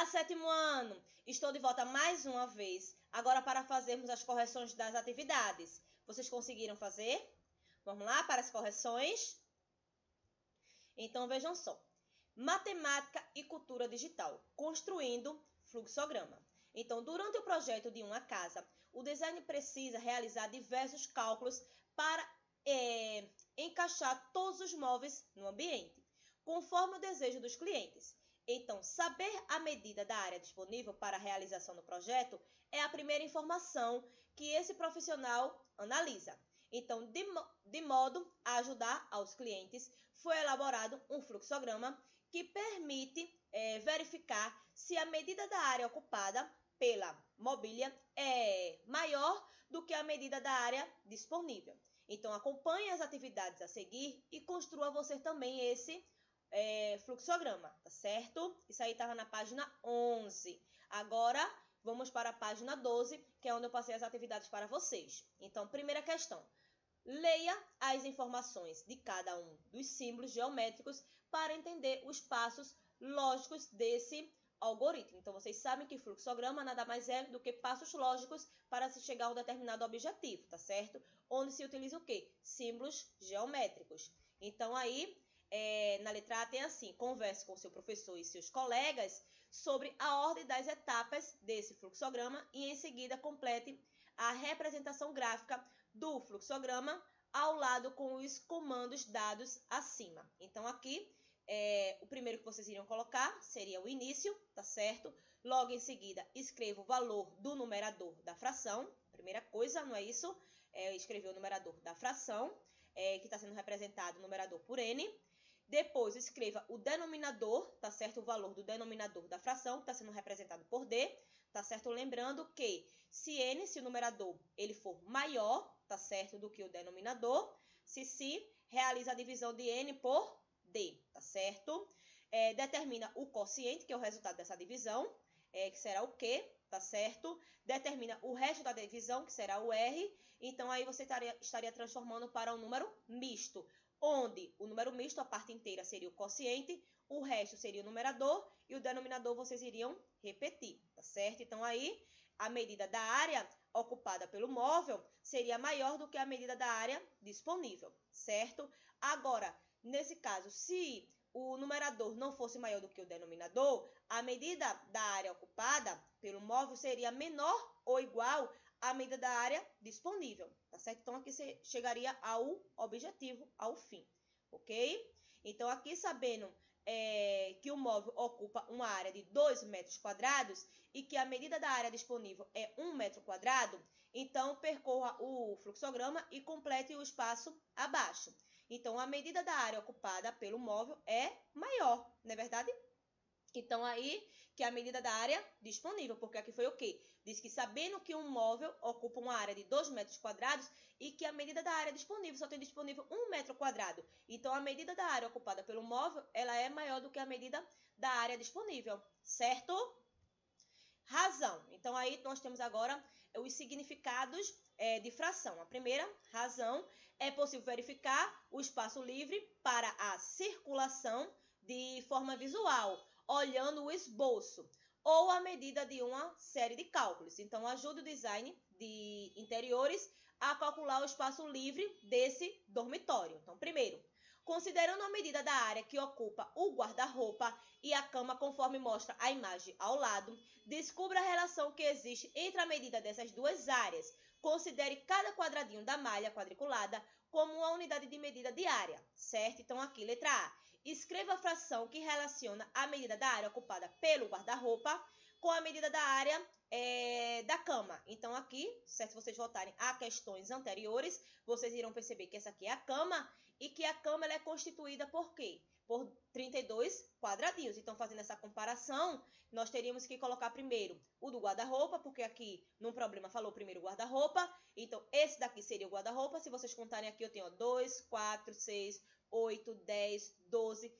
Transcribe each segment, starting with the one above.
Olá, sétimo ano! Estou de volta mais uma vez, agora para fazermos as correções das atividades. Vocês conseguiram fazer? Vamos lá para as correções? Então, vejam só. Matemática e cultura digital, construindo fluxograma. Então, durante o projeto de uma casa, o design precisa realizar diversos cálculos para encaixar todos os móveis no ambiente, conforme o desejo dos clientes. Então, saber a medida da área disponível para a realização do projeto é a primeira informação que esse profissional analisa. Então, de modo a ajudar aos clientes, foi elaborado um fluxograma que permite verificar se a medida da área ocupada pela mobília é maior do que a medida da área disponível. Então, acompanhe as atividades a seguir e construa você também esse fluxograma, tá certo? Isso aí estava na página 11. Agora, vamos para a página 12, que é onde eu passei as atividades para vocês. Então, primeira questão. Leia as informações de cada um dos símbolos geométricos para entender os passos lógicos desse algoritmo. Então, vocês sabem que fluxograma nada mais é do que passos lógicos para se chegar a um determinado objetivo, tá certo? Onde se utiliza o quê? Símbolos geométricos. Então, aí, na letra A tem assim: converse com seu professor e seus colegas sobre a ordem das etapas desse fluxograma e, em seguida, complete a representação gráfica do fluxograma ao lado com os comandos dados acima. Então, aqui, o primeiro que vocês iriam colocar seria o início, tá certo? Logo em seguida, escreva o valor do numerador da fração. Primeira coisa, não é isso? Escrever o numerador da fração, que está sendo representado o numerador por n. Depois, escreva o denominador, tá certo? O valor do denominador da fração, que está sendo representado por d, tá certo? Lembrando que se o numerador, ele for maior, tá certo, do que o denominador, se realiza a divisão de n por d, tá certo? Determina o quociente, que é o resultado dessa divisão, que será o Q, tá certo? Determina o resto da divisão, que será o R. Então, aí você estaria transformando para um número misto, onde o número misto, a parte inteira, seria o quociente, o resto seria o numerador e o denominador vocês iriam repetir, tá certo? Então, aí, a medida da área ocupada pelo móvel seria maior do que a medida da área disponível, certo? Agora, nesse caso, se o numerador não fosse maior do que o denominador, a medida da área ocupada pelo móvel seria menor ou igual à medida da área disponível, tá certo? Então, aqui você chegaria ao objetivo, ao fim, ok? Então, aqui sabendo que o móvel ocupa uma área de 2 metros quadrados e que a medida da área disponível é 1 metro quadrado, então percorra o fluxograma e complete o espaço abaixo. Então, a medida da área ocupada pelo móvel é maior, não é verdade? Então, aí, que é a medida da área disponível, porque aqui foi o quê? Diz que sabendo que um móvel ocupa uma área de 2 metros quadrados e que a medida da área disponível só tem disponível 1 metro quadrado. Então, a medida da área ocupada pelo móvel, ela é maior do que a medida da área disponível, certo? Razão. Então, aí nós temos agora os significados de fração. A primeira, razão, é possível verificar o espaço livre para a circulação de forma visual, olhando o esboço ou a medida de uma série de cálculos. Então, ajuda o design de interiores a calcular o espaço livre desse dormitório. Então, primeiro, considerando a medida da área que ocupa o guarda-roupa e a cama, conforme mostra a imagem ao lado, descubra a relação que existe entre a medida dessas duas áreas. Considere cada quadradinho da malha quadriculada como uma unidade de medida de área, certo? Então, aqui, letra A. Escreva a fração que relaciona a medida da área ocupada pelo guarda-roupa com a medida da área da cama. Então, aqui, certo? Se vocês voltarem a questões anteriores, vocês irão perceber que essa aqui é a cama e que a cama ela é constituída por quê? Por 32 quadradinhos. Então, fazendo essa comparação, nós teríamos que colocar primeiro o do guarda-roupa, porque aqui, num problema, falou primeiro o guarda-roupa. Então, esse daqui seria o guarda-roupa. Se vocês contarem aqui, eu tenho 2, 4, 6, 8, 10, 12,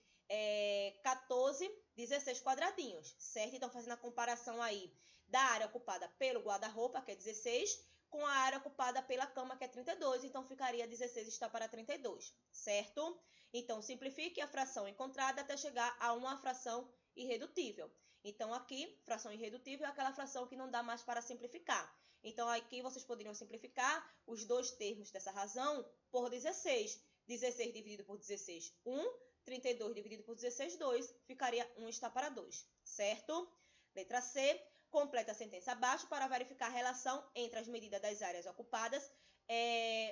14, 16 quadradinhos, certo? Então, fazendo a comparação aí da área ocupada pelo guarda-roupa, que é 16, com a área ocupada pela cama, que é 32, então ficaria 16 está para 32, certo? Então, simplifique a fração encontrada até chegar a uma fração irredutível. Então, aqui, fração irredutível é aquela fração que não dá mais para simplificar. Então, aqui vocês poderiam simplificar os dois termos dessa razão por 16. 16 dividido por 16, 1. 32 dividido por 16, 2. Ficaria 1 está para 2, certo? Letra C. Completa a sentença abaixo para verificar a relação entre as medidas das áreas ocupadas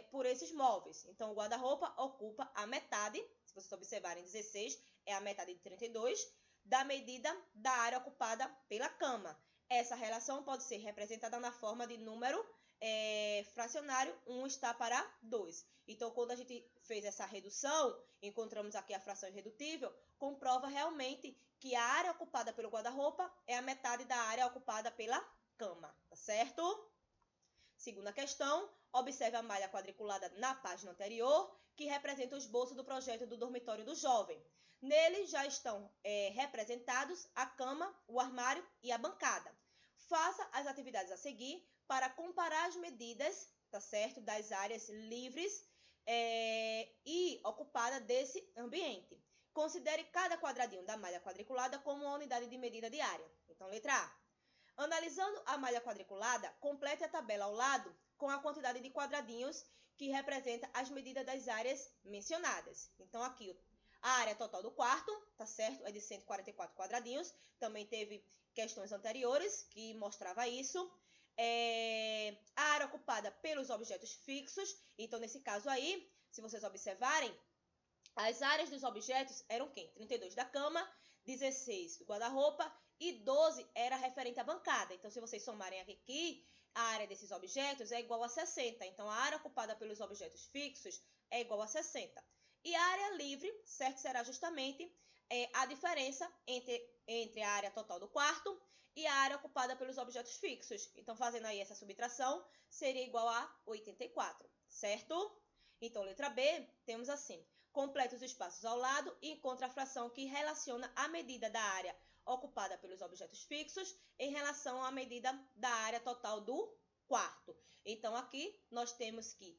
por esses móveis. Então, o guarda-roupa ocupa a metade, se vocês observarem, 16 é a metade de 32, da medida da área ocupada pela cama. Essa relação pode ser representada na forma de número fracionário, 1 está para 2. Então, quando a gente fez essa redução, encontramos aqui a fração irredutível, comprova realmente que a área ocupada pelo guarda-roupa é a metade da área ocupada pela cama, tá certo? Segunda questão, observe a malha quadriculada na página anterior, que representa o esboço do projeto do dormitório do jovem. Nele já estão representados a cama, o armário e a bancada. Faça as atividades a seguir para comparar as medidas, tá certo, das áreas livres e ocupadas desse ambiente. Considere cada quadradinho da malha quadriculada como uma unidade de medida de área. Então, letra A. Analisando a malha quadriculada, complete a tabela ao lado com a quantidade de quadradinhos que representa as medidas das áreas mencionadas. Então, aqui, a área total do quarto, tá certo? É de 144 quadradinhos. Também teve questões anteriores que mostrava isso. A área ocupada pelos objetos fixos. Então, nesse caso aí, se vocês observarem, as áreas dos objetos eram quem? 32 da cama, 16 do guarda-roupa e 12 era referente à bancada. Então, se vocês somarem aqui, a área desses objetos é igual a 60. Então, a área ocupada pelos objetos fixos é igual a 60. E a área livre, certo, será justamente a diferença entre a área total do quarto e a área ocupada pelos objetos fixos. Então, fazendo aí essa subtração, seria igual a 84, certo? Então, letra B, temos assim. Completa os espaços ao lado e encontra a fração que relaciona a medida da área ocupada pelos objetos fixos em relação à medida da área total do quarto. Então, aqui nós temos que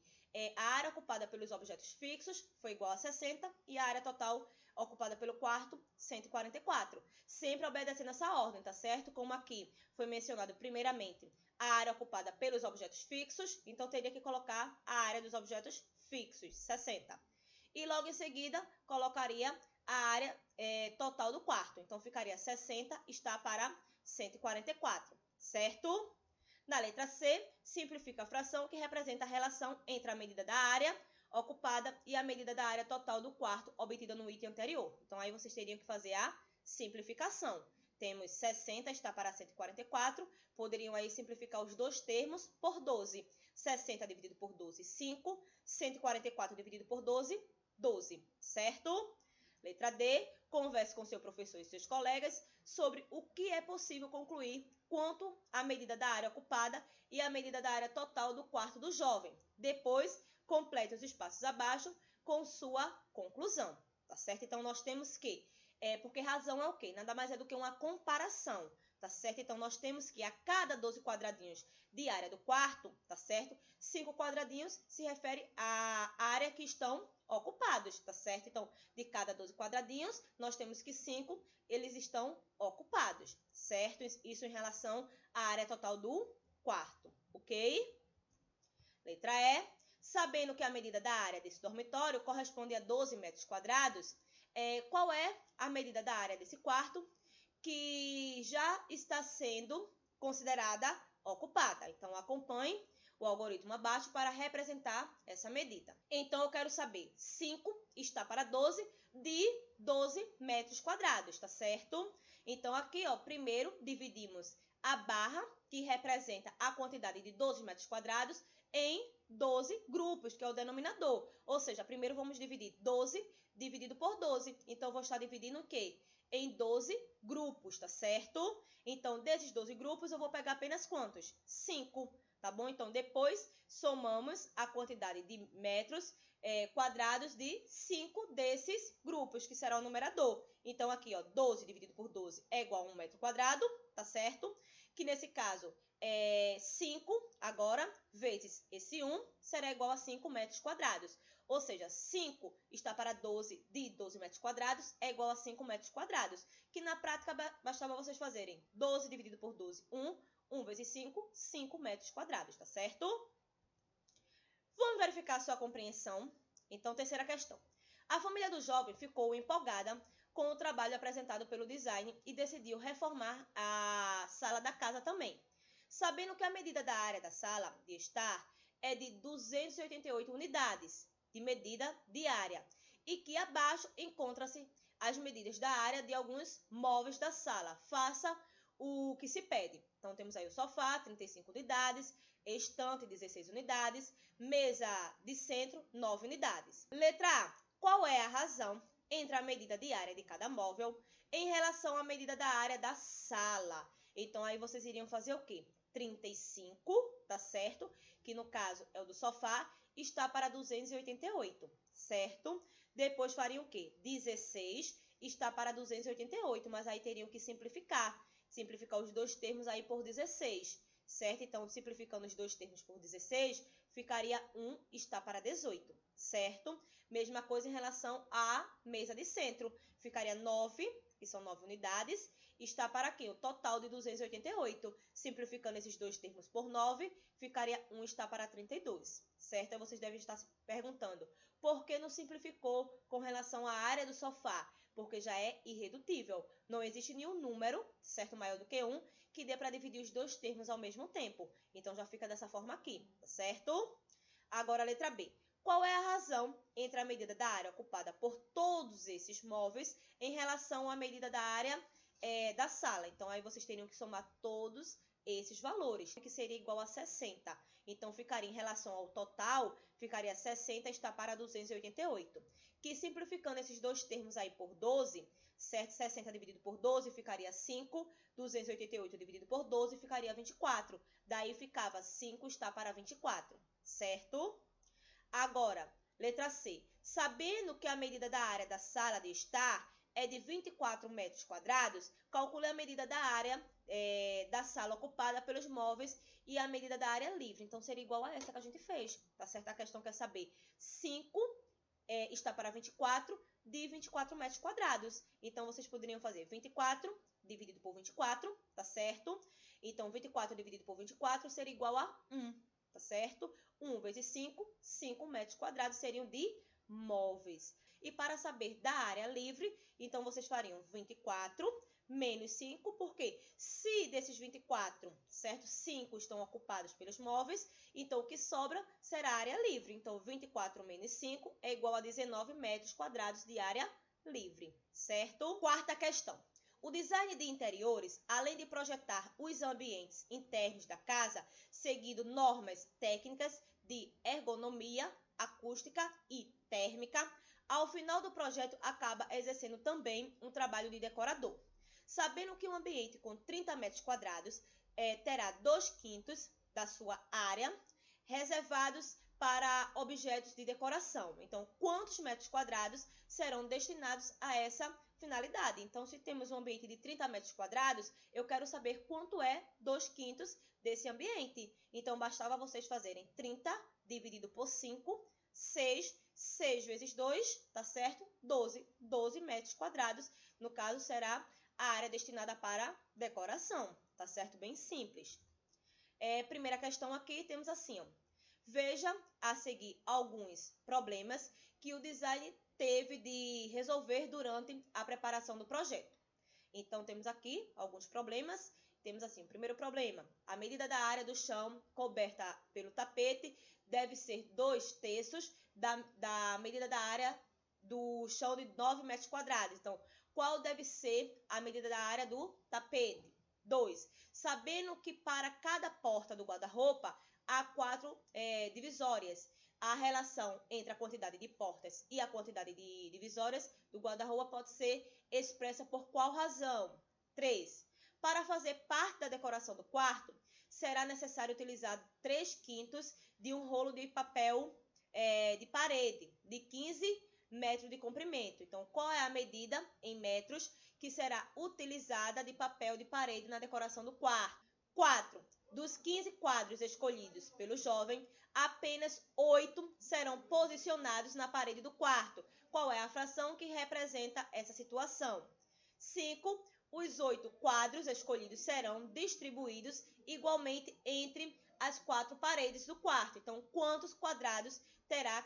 a área ocupada pelos objetos fixos foi igual a 60 e a área total ocupada pelo quarto, 144. Sempre obedecendo essa ordem, tá certo? Como aqui foi mencionado primeiramente a área ocupada pelos objetos fixos, então teria que colocar a área dos objetos fixos, 60. E logo em seguida, colocaria a área total do quarto. Então, ficaria 60 está para 144, certo? Na letra C, simplifica a fração que representa a relação entre a medida da área ocupada e a medida da área total do quarto obtida no item anterior. Então, aí vocês teriam que fazer a simplificação. Temos 60 está para 144, poderiam aí simplificar os dois termos por 12. 60 dividido por 12, 5. 144 dividido por 12, 12, certo? Letra D, converse com seu professor e seus colegas sobre o que é possível concluir quanto à medida da área ocupada e à medida da área total do quarto do jovem. Depois, complete os espaços abaixo com sua conclusão, tá certo? Então, nós temos que, porque razão é o quê? Nada mais é do que uma comparação, tá certo? Então, nós temos que a cada 12 quadradinhos de área do quarto, tá certo? 5 quadradinhos se refere à área que estão ocupados, tá certo? Então, de cada 12 quadradinhos, nós temos que 5, eles estão ocupados, certo? Isso em relação à área total do quarto, ok? Letra E, sabendo que a medida da área desse dormitório corresponde a 12 metros quadrados, qual é a medida da área desse quarto que já está sendo considerada ocupada? Então, acompanhe o algoritmo abaixo para representar essa medida. Então, eu quero saber, 5 está para 12 de 12 metros quadrados, tá certo? Então, aqui, ó, primeiro dividimos a barra, que representa a quantidade de 12 metros quadrados, em 12 grupos, que é o denominador. Ou seja, primeiro vamos dividir 12 dividido por 12. Então, eu vou estar dividindo o quê? Em 12 grupos, tá certo? Então, desses 12 grupos, eu vou pegar apenas quantos? 5. Tá bom? Então, depois somamos a quantidade de metros quadrados de 5 desses grupos, que será o numerador. Então, aqui, ó, 12 dividido por 12 é igual a 1 metro quadrado, tá certo? Que nesse caso, 5 agora, vezes esse 1, será igual a 5 metros quadrados. Ou seja, 5 está para 12 de 12 metros quadrados é igual a 5 metros quadrados. Que na prática bastava vocês fazerem 12 dividido por 12, 1. 1 vezes 5, 5 metros quadrados, tá certo? Vamos verificar a sua compreensão. Então, terceira questão. A família do jovem ficou empolgada com o trabalho apresentado pelo design e decidiu reformar a sala da casa também. Sabendo que a medida da área da sala de estar é de 288 unidades de medida diária e que abaixo encontra-se as medidas da área de alguns móveis da sala. Faça o que se pede. Então, temos aí o sofá, 35 unidades, estante, 16 unidades, mesa de centro, 9 unidades. Letra A. Qual é a razão entre a medida de área de cada móvel em relação à medida da área da sala? Então, aí vocês iriam fazer o quê? 35, tá certo? Que no caso é o do sofá, está para 288, certo? Depois fariam o quê? 16 está para 288, mas aí teriam que simplificar os dois termos aí por 16, certo? Então, simplificando os dois termos por 16, ficaria 1 está para 18, certo? Mesma coisa em relação à mesa de centro, ficaria 9, que são 9 unidades, está para quê? O total de 288. Simplificando esses dois termos por 9, ficaria 1 está para 32, certo? Aí vocês devem estar se perguntando, por que não simplificou com relação à área do sofá? Porque já é irredutível. Não existe nenhum número, certo, maior do que 1, que dê para dividir os dois termos ao mesmo tempo. Então, já fica dessa forma aqui, certo? Agora, a letra B. Qual é a razão entre a medida da área ocupada por todos esses móveis em relação à medida da área da sala? Então, aí vocês teriam que somar todos esses valores, que seria igual a 60. Então, ficaria em relação ao total, ficaria 60 está para 288. Que simplificando esses dois termos aí por 12, certo? 60 dividido por 12 ficaria 5, 288 dividido por 12 ficaria 24. Daí ficava 5 está para 24, certo? Agora, letra C. Sabendo que a medida da área da sala de estar é de 24 metros quadrados, calcule a medida da área da sala ocupada pelos móveis e a medida da área livre. Então, seria igual a essa que a gente fez, tá certo? A questão quer saber 5 está para 24 de 24 metros quadrados. Então, vocês poderiam fazer 24 dividido por 24, tá certo? Então, 24 dividido por 24 seria igual a 1, tá certo? 1 vezes 5, 5 metros quadrados seriam de móveis. E para saber da área livre, então vocês fariam 24 menos 5, porque se desses 24, certo, 5 estão ocupados pelos móveis, então o que sobra será a área livre. Então, 24 menos 5 é igual a 19 metros quadrados de área livre, certo? Quarta questão. O design de interiores, além de projetar os ambientes internos da casa, seguindo normas técnicas de ergonomia, acústica e térmica, ao final do projeto acaba exercendo também um trabalho de decorador. Sabendo que um ambiente com 30 metros quadrados terá 2/5 da sua área reservados para objetos de decoração. Então, quantos metros quadrados serão destinados a essa finalidade? Então, se temos um ambiente de 30 metros quadrados, eu quero saber quanto é 2/5 desse ambiente. Então, bastava vocês fazerem 30 dividido por 5, 6 vezes 2, tá certo? 12 metros quadrados. No caso, será a área destinada para decoração, tá certo? Bem simples. Primeira questão aqui, temos assim, ó. Veja a seguir alguns problemas que o design teve de resolver durante a preparação do projeto. Então, temos aqui alguns problemas. Temos assim, o primeiro problema, a medida da área do chão coberta pelo tapete deve ser 2/3 da medida da área do chão de 9 metros quadrados. Então, qual deve ser a medida da área do tapete? 2. Sabendo que para cada porta do guarda-roupa há 4 divisórias. A relação entre a quantidade de portas e a quantidade de divisórias do guarda-roupa pode ser expressa por qual razão? 3. Para fazer parte da decoração do quarto, será necessário utilizar 3/5 de um rolo de papel de parede de 15 metros de comprimento. Então, qual é a medida em metros que será utilizada de papel de parede na decoração do quarto? 4. Dos 15 quadros escolhidos pelo jovem, apenas 8 serão posicionados na parede do quarto. Qual é a fração que representa essa situação? 5. Os 8 quadros escolhidos serão distribuídos igualmente entre as 4 paredes do quarto. Então, quantos quadrados terá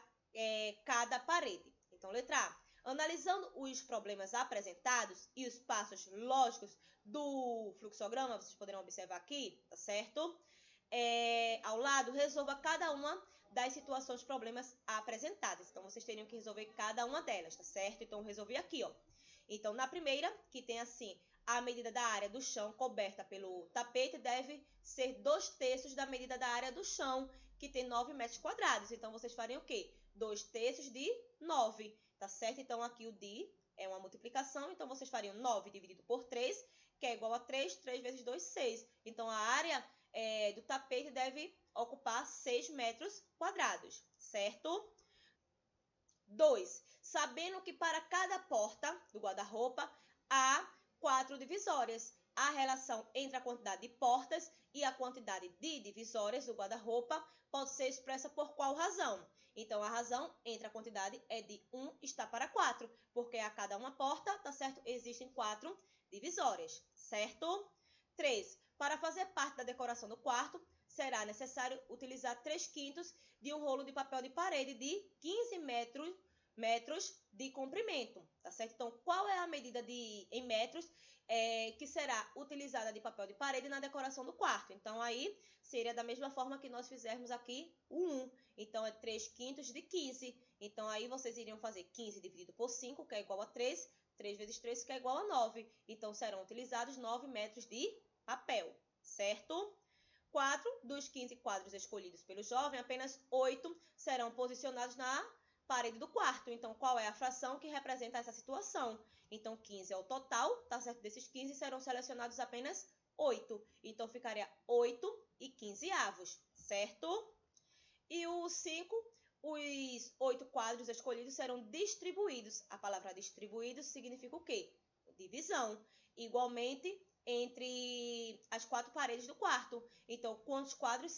cada parede? Então, letra A. Analisando os problemas apresentados e os passos lógicos do fluxograma, vocês poderão observar aqui, tá certo? Ao lado, resolva cada uma das situações, problemas apresentadas. Então, vocês teriam que resolver cada uma delas, tá certo? Então, eu resolvi aqui, ó. Então, na primeira, que tem assim, a medida da área do chão coberta pelo tapete deve ser 2/3 da medida da área do chão, que tem 9 metros quadrados. Então, vocês fariam o quê? 2/3 de 9, tá certo? Então, aqui o de é uma multiplicação, então vocês fariam 9 dividido por 3, que é igual a 3, 3 vezes 2, 6. Então, a área do tapete deve ocupar 6 metros quadrados, certo? 2. Sabendo que para cada porta do guarda-roupa há 4 divisórias, a relação entre a quantidade de portas e a quantidade de divisórias do guarda-roupa pode ser expressa por qual razão? Então, a razão entre a quantidade é de 1 está para 4, porque a cada uma porta, tá certo? Existem 4 divisórias, certo? 3. Para fazer parte da decoração do quarto, será necessário utilizar 3/5 de um rolo de papel de parede de 15 metros de comprimento, tá certo? Então, qual é a medida em metros que será utilizada de papel de parede na decoração do quarto? Então, aí seria da mesma forma que nós fizermos aqui o 1. Então, é 3/5 de 15. Então, aí vocês iriam fazer 15 dividido por 5, que é igual a 3. 3 vezes 3, que é igual a 9. Então, serão utilizados 9 metros de papel, certo? 4. Dos 15 quadros escolhidos pelo jovem, apenas 8 serão posicionados na parede do quarto. Então, qual é a fração que representa essa situação? Então, 15 é o total, tá certo? Desses 15 serão selecionados apenas 8. Então, ficaria 8/15, certo? E o 5, os 8 quadros escolhidos serão distribuídos. A palavra distribuídos significa o quê? Divisão. Igualmente, entre as 4 paredes do quarto. Então, quantos quadros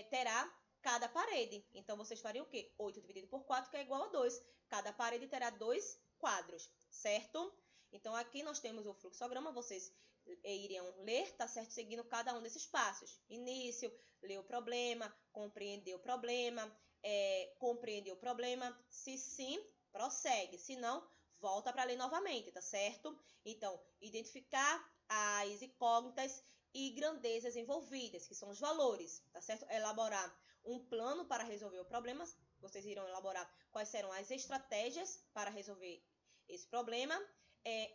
terá cada parede? Então, vocês fariam o quê? 8 dividido por 4, que é igual a 2. Cada parede terá 2 quadros, certo? Então, aqui nós temos o fluxograma, vocês iriam ler, tá certo? Seguindo cada um desses passos. Início, ler o problema, compreender o problema, compreender o problema. Se sim, prossegue. Se não, volta para ler novamente, tá certo? Então, identificar as incógnitas e grandezas envolvidas, que são os valores, tá certo? Elaborar um plano para resolver o problema. Vocês irão elaborar quais serão as estratégias para resolver esse problema.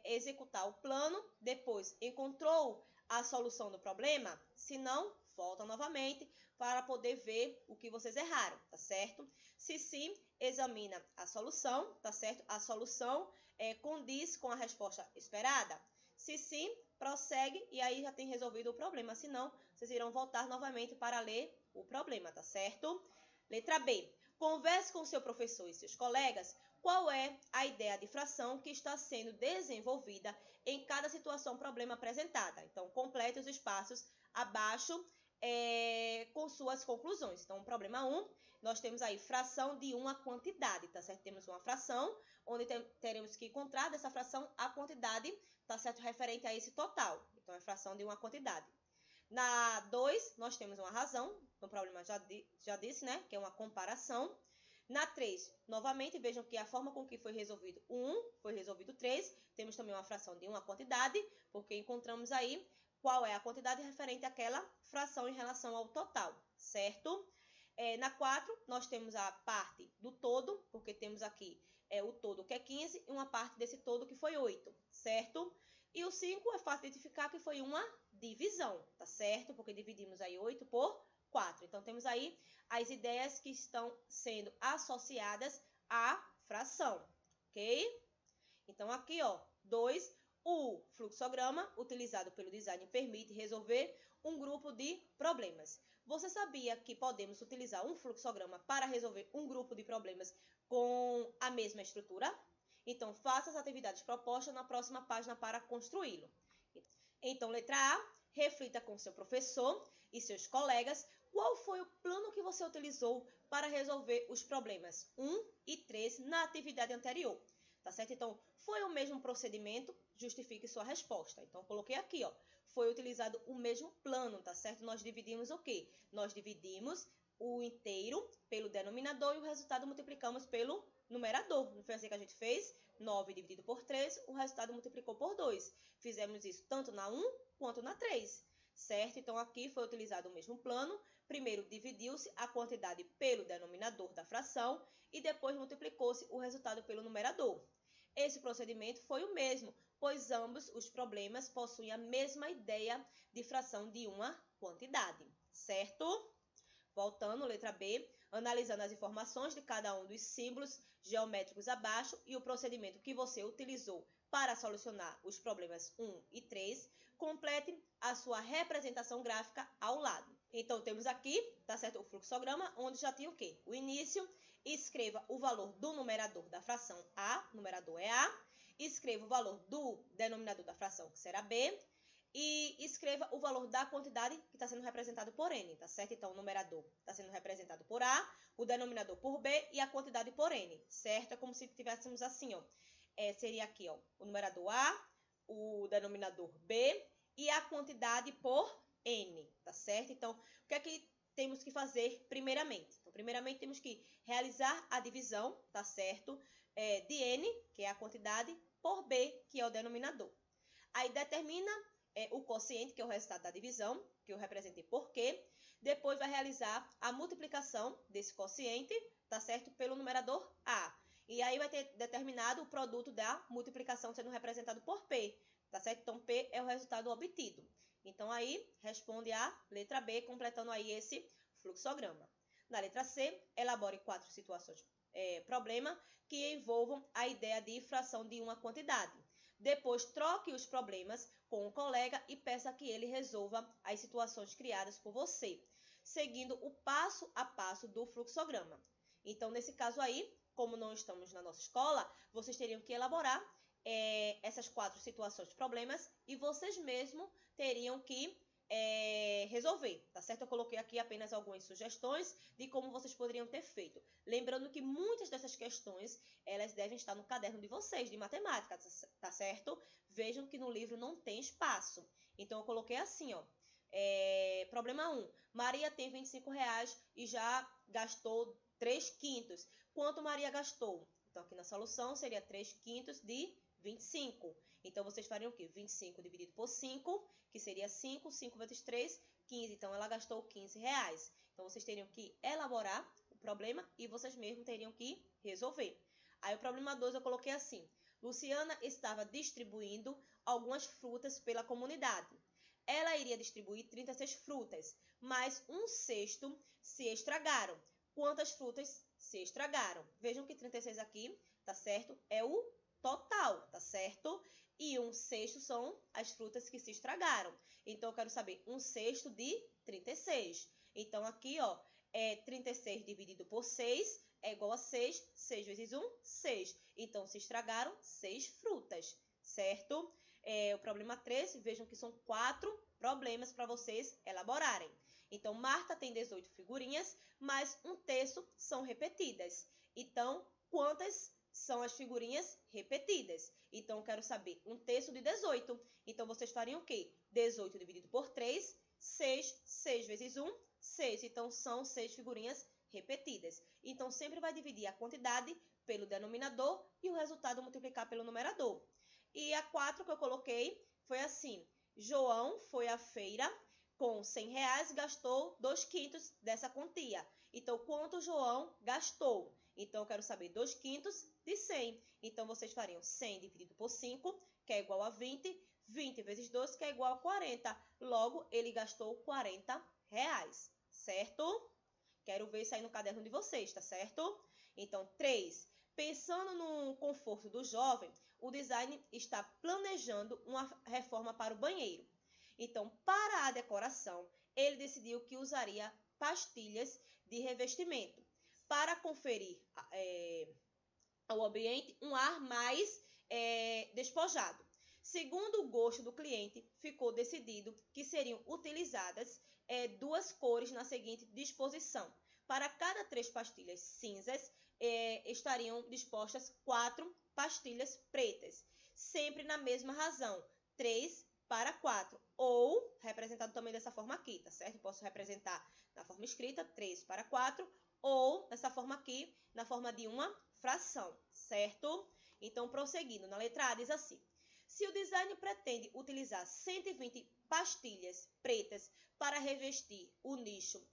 Executar o plano. Depois, encontrou a solução do problema? Se não, volta novamente para poder ver o que vocês erraram, tá certo? Se sim, examina a solução, tá certo? A solução condiz com a resposta esperada? Se sim, prossegue e aí já tem resolvido o problema. Se não, vocês irão voltar novamente para ler o problema, tá certo? Letra B. Converse com seu professor e seus colegas qual é a ideia de fração que está sendo desenvolvida em cada situação, problema apresentada. Então, complete os espaços abaixo com suas conclusões. Então, problema 1, nós temos aí fração de uma quantidade, tá certo? Temos uma fração, onde teremos que encontrar dessa fração a quantidade, tá certo? Referente a esse total. Então, é fração de uma quantidade. Na 2, nós temos uma razão, no problema já disse, né? Que é uma comparação. Na 3, novamente, vejam que a forma com que foi resolvido 1, foi resolvido 3. Temos também uma fração de uma quantidade, porque encontramos aí qual é a quantidade referente àquela fração em relação ao total, certo? Na 4, nós temos a parte do todo, porque temos aqui o todo que é 15 e uma parte desse todo que foi 8, certo? E o 5 é fácil identificar que foi uma divisão, tá certo? Porque dividimos aí 8 por 4. Então, temos aí as ideias que estão sendo associadas à fração, ok? Então, aqui, ó, 2, o fluxograma utilizado pelo design permite resolver um grupo de problemas. Você sabia que podemos utilizar um fluxograma para resolver um grupo de problemas com a mesma estrutura? Então, faça as atividades propostas na próxima página para construí-lo. Então, letra A, reflita com seu professor e seus colegas qual foi o plano que você utilizou para resolver os problemas 1 e 3 na atividade anterior. Tá certo? Então, foi o mesmo procedimento, justifique sua resposta. Então, coloquei aqui, ó, foi utilizado o mesmo plano, tá certo? Nós dividimos o quê? Nós dividimos o inteiro pelo denominador e o resultado multiplicamos pelo numerador. Não foi assim que a gente fez? 9 dividido por 3, o resultado multiplicou por 2. Fizemos isso tanto na 1 quanto na 3, certo? Então, aqui foi utilizado o mesmo plano. Primeiro, dividiu-se a quantidade pelo denominador da fração e depois multiplicou-se o resultado pelo numerador. Esse procedimento foi o mesmo, pois ambos os problemas possuem a mesma ideia de fração de uma quantidade, certo? Voltando, letra B, analisando as informações de cada um dos símbolos geométricos abaixo e o procedimento que você utilizou para solucionar os problemas 1 e 3, complete a sua representação gráfica ao lado. Então, temos aqui, tá certo, o fluxograma, onde já tinha o quê? O início. Escreva o valor do numerador da fração A, o numerador é A. Escreva o valor do denominador da fração, que será B. E escreva o valor da quantidade que está sendo representado por N, tá certo? Então, o numerador está sendo representado por A, o denominador por B e a quantidade por N, certo? É como se tivéssemos assim, ó. Seria aqui, ó, o numerador A, o denominador B e a quantidade por N, tá certo? Então, o que é que temos que fazer primeiramente? Então, primeiramente, temos que realizar a divisão, tá certo? De N, que é a quantidade, por B, que é o denominador. Aí, determina o quociente, que é o resultado da divisão, que eu representei por Q. Depois, vai realizar a multiplicação desse quociente, tá certo? Pelo numerador A. E aí, vai ter determinado o produto da multiplicação sendo representado por P, tá certo? Então, P é o resultado obtido. Então, aí, responde a letra B, completando aí esse fluxograma. Na letra C, elabore 4 situações, problema, que envolvam a ideia de fração de uma quantidade. Depois, troque os problemas com o colega e peça que ele resolva as situações criadas por você, seguindo o passo a passo do fluxograma. Então, nesse caso aí, como não estamos na nossa escola, vocês teriam que elaborar essas 4 situações, problemas, e vocês mesmos teriam que resolver, tá certo? Eu coloquei aqui apenas algumas sugestões de como vocês poderiam ter feito. Lembrando que muitas dessas questões, elas devem estar no caderno de vocês, de matemática, tá certo? Vejam que no livro não tem espaço. Então, eu coloquei assim, ó. Problema 1. Maria tem R$25 e já gastou 3/5. Quanto Maria gastou? Então, aqui na solução, seria 3/5 de 25. Então, vocês fariam o quê? 25 dividido por 5, que seria 5. 5 vezes 3, 15. Então, ela gastou R$15. Então, vocês teriam que elaborar o problema e vocês mesmos teriam que resolver. Aí, o problema 2 eu coloquei assim. Luciana estava distribuindo algumas frutas pela comunidade. Ela iria distribuir 36 frutas, mas 1/6 se estragaram. Quantas frutas se estragaram? Vejam que 36 aqui, tá certo? É o total, tá certo? E 1/6 são as frutas que se estragaram. Então, eu quero saber 1/6 de 36. Então, aqui, ó, 36 dividido por 6 é igual a 6. 6 vezes 1, 6. Então, se estragaram 6 frutas, certo? O problema 3, vejam que são 4 problemas para vocês elaborarem. Então, Marta tem 18 figurinhas, mas 1/3 são repetidas. Então, quantas são as figurinhas repetidas? Então, eu quero saber 1/3 de 18. Então, vocês fariam o quê? 18 dividido por 3, 6. 6 vezes 1, 6. Então, são 6 figurinhas repetidas. Então, sempre vai dividir a quantidade pelo denominador e o resultado multiplicar pelo numerador. E a 4 que eu coloquei foi assim. João foi à feira com R$100, gastou 2/5 dessa quantia. Então, quanto João gastou? Então, eu quero saber 2/5 de 100. Então, vocês fariam 100 dividido por 5, que é igual a 20. 20 vezes 2, que é igual a 40. Logo, ele gastou R$40, certo? Quero ver isso aí no caderno de vocês, tá certo? Então, 3. Pensando no conforto do jovem, o design está planejando uma reforma para o banheiro. Então, para a decoração, ele decidiu que usaria pastilhas de revestimento para conferir ao ambiente um ar mais despojado. Segundo o gosto do cliente, ficou decidido que seriam utilizadas duas cores na seguinte disposição. Para cada 3 pastilhas cinzas, estariam dispostas 4 pastilhas pretas, sempre na mesma razão, 3 para 4, ou representado também dessa forma aqui, tá certo? Posso representar na forma escrita, 3 para 4, ou dessa forma aqui, na forma de uma fração, certo? Então, prosseguindo, na letra A diz assim: se o design pretende utilizar 120 pastilhas pretas para revestir o nicho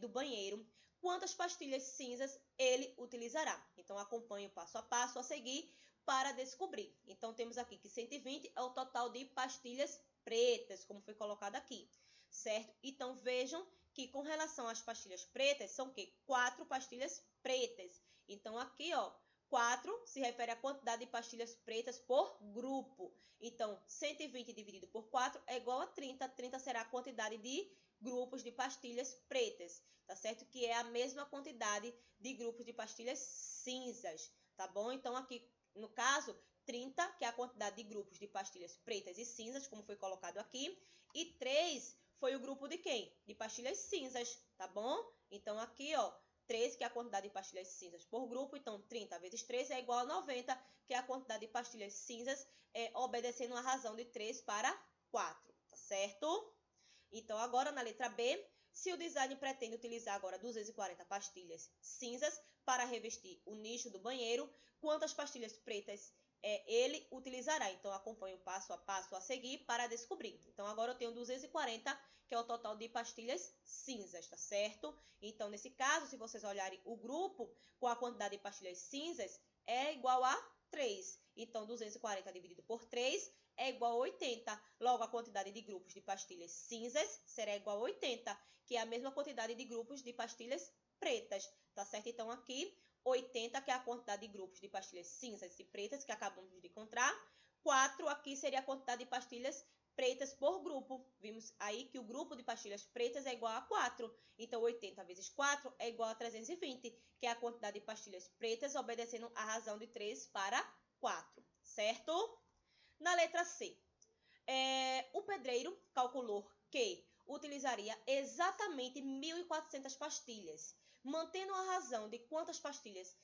do banheiro, quantas pastilhas cinzas ele utilizará? Então, acompanhe o passo a passo a seguir para descobrir. Então, temos aqui que 120 é o total de pastilhas pretas, como foi colocado aqui, certo? Então, vejam que com relação às pastilhas pretas, são o quê? 4 pastilhas pretas. Então, aqui, ó, 4 se refere à quantidade de pastilhas pretas por grupo. Então, 120 dividido por 4 é igual a 30. 30 será a quantidade de grupos de pastilhas pretas, tá certo? Que é a mesma quantidade de grupos de pastilhas cinzas, tá bom? Então, aqui, no caso, 30, que é a quantidade de grupos de pastilhas pretas e cinzas, como foi colocado aqui. E 3 foi o grupo de quem? De pastilhas cinzas, tá bom? Então, aqui, ó, 3, que é a quantidade de pastilhas cinzas por grupo. Então, 30 vezes 3 é igual a 90, que é a quantidade de pastilhas cinzas, obedecendo a razão de 3 para 4, tá certo? Então, agora na letra B, se o design pretende utilizar agora 240 pastilhas cinzas para revestir o nicho do banheiro, quantas pastilhas pretas ele utilizará? Então, acompanhe o passo a passo a seguir para descobrir. Então, agora eu tenho 240, que é o total de pastilhas cinzas, tá certo? Então, nesse caso, se vocês olharem o grupo com a quantidade de pastilhas cinzas, é igual a 3. Então, 240 dividido por 3 é igual a 80. Logo, a quantidade de grupos de pastilhas cinzas será igual a 80, que é a mesma quantidade de grupos de pastilhas pretas, tá certo? Então, aqui, 80, que é a quantidade de grupos de pastilhas cinzas e pretas, que acabamos de encontrar. 4 aqui seria a quantidade de pastilhas pretas por grupo. Vimos aí que o grupo de pastilhas pretas é igual a 4. Então, 80 vezes 4 é igual a 320, que é a quantidade de pastilhas pretas, obedecendo a razão de 3 para 4, certo? Na letra C, o pedreiro calculou que utilizaria exatamente 1.400 pastilhas, mantendo a razão de quantas pastilhas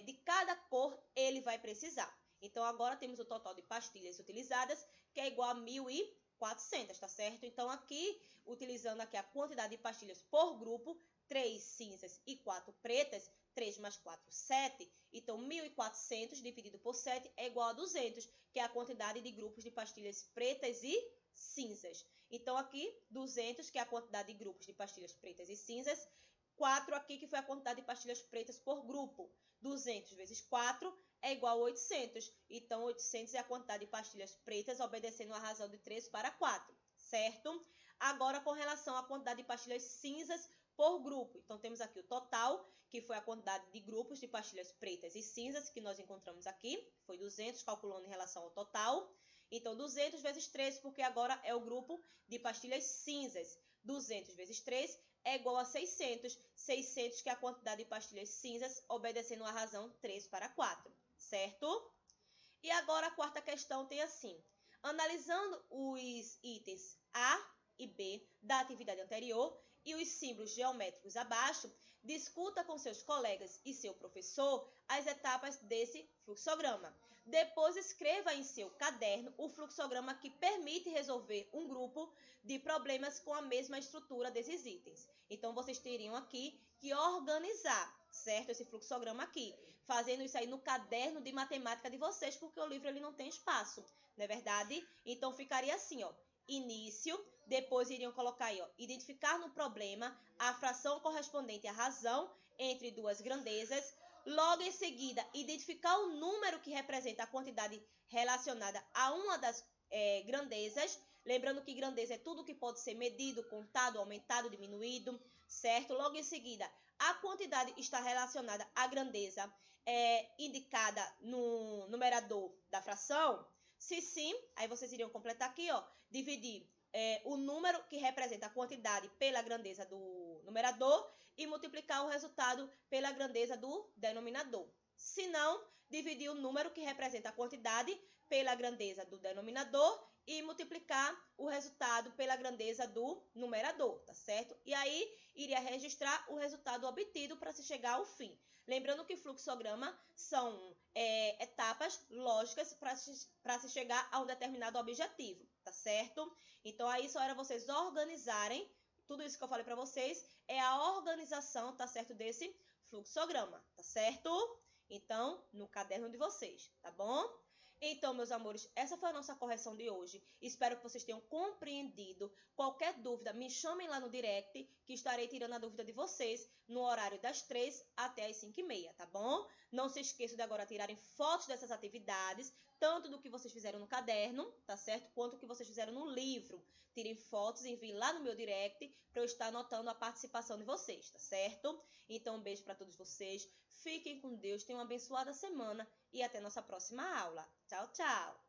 de cada cor ele vai precisar. Então, agora temos o total de pastilhas utilizadas, que é igual a 1.400, tá certo? Então, aqui, utilizando aqui a quantidade de pastilhas por grupo, 3 cinzas e 4 pretas, 3 mais 4, 7. Então, 1.400 dividido por 7 é igual a 200, que é a quantidade de grupos de pastilhas pretas e cinzas. Então, aqui, 200, que é a quantidade de grupos de pastilhas pretas e cinzas. 4 aqui, que foi a quantidade de pastilhas pretas por grupo. 200 vezes 4 é igual a 800. Então, 800 é a quantidade de pastilhas pretas, obedecendo a razão de 3 para 4, certo? Agora, com relação à quantidade de pastilhas cinzas por grupo. Então, temos aqui o total, que foi a quantidade de grupos de pastilhas pretas e cinzas que nós encontramos aqui. Foi 200, calculando em relação ao total. Então, 200 vezes 3, porque agora é o grupo de pastilhas cinzas. 200 vezes 3 é igual a 600. 600, que é a quantidade de pastilhas cinzas, obedecendo a razão 3 para 4, certo? E agora a quarta questão tem assim: analisando os itens A e B da atividade anterior e os símbolos geométricos abaixo, discuta com seus colegas e seu professor as etapas desse fluxograma. Depois, escreva em seu caderno o fluxograma que permite resolver um grupo de problemas com a mesma estrutura desses itens. Então, vocês teriam aqui que organizar, certo? Esse fluxograma aqui, fazendo isso aí no caderno de matemática de vocês, porque o livro ele não tem espaço, não é verdade? Então, ficaria assim, ó: início, depois iriam colocar aí, ó, identificar no problema a fração correspondente à razão entre duas grandezas. Logo em seguida, identificar o número que representa a quantidade relacionada a uma das grandezas. Lembrando que grandeza é tudo que pode ser medido, contado, aumentado, diminuído, certo? Logo em seguida, a quantidade está relacionada à grandeza indicada no numerador da fração. Se sim, aí vocês iriam completar aqui, ó, dividir o número que representa a quantidade pela grandeza do numerador e multiplicar o resultado pela grandeza do denominador. Se não, dividir o número que representa a quantidade pela grandeza do denominador e multiplicar o resultado pela grandeza do numerador, tá certo? E aí, iria registrar o resultado obtido para se chegar ao fim. Lembrando que fluxograma são etapas lógicas para se chegar a um determinado objetivo, tá certo? Então, aí só era vocês organizarem, tudo isso que eu falei para vocês é a organização, tá certo, desse fluxograma, tá certo? Então, no caderno de vocês, tá bom? Então, meus amores, essa foi a nossa correção de hoje. Espero que vocês tenham compreendido. Qualquer dúvida, me chamem lá no direct, que estarei tirando a dúvida de vocês no horário das 3 até as 5h30, tá bom? Não se esqueçam de agora tirarem fotos dessas atividades, tanto do que vocês fizeram no caderno, tá certo? Quanto do que vocês fizeram no livro. Tirem fotos e enviem lá no meu direct para eu estar anotando a participação de vocês, tá certo? Então, um beijo para todos vocês. Fiquem com Deus, tenham uma abençoada semana e até nossa próxima aula. Tchau, tchau!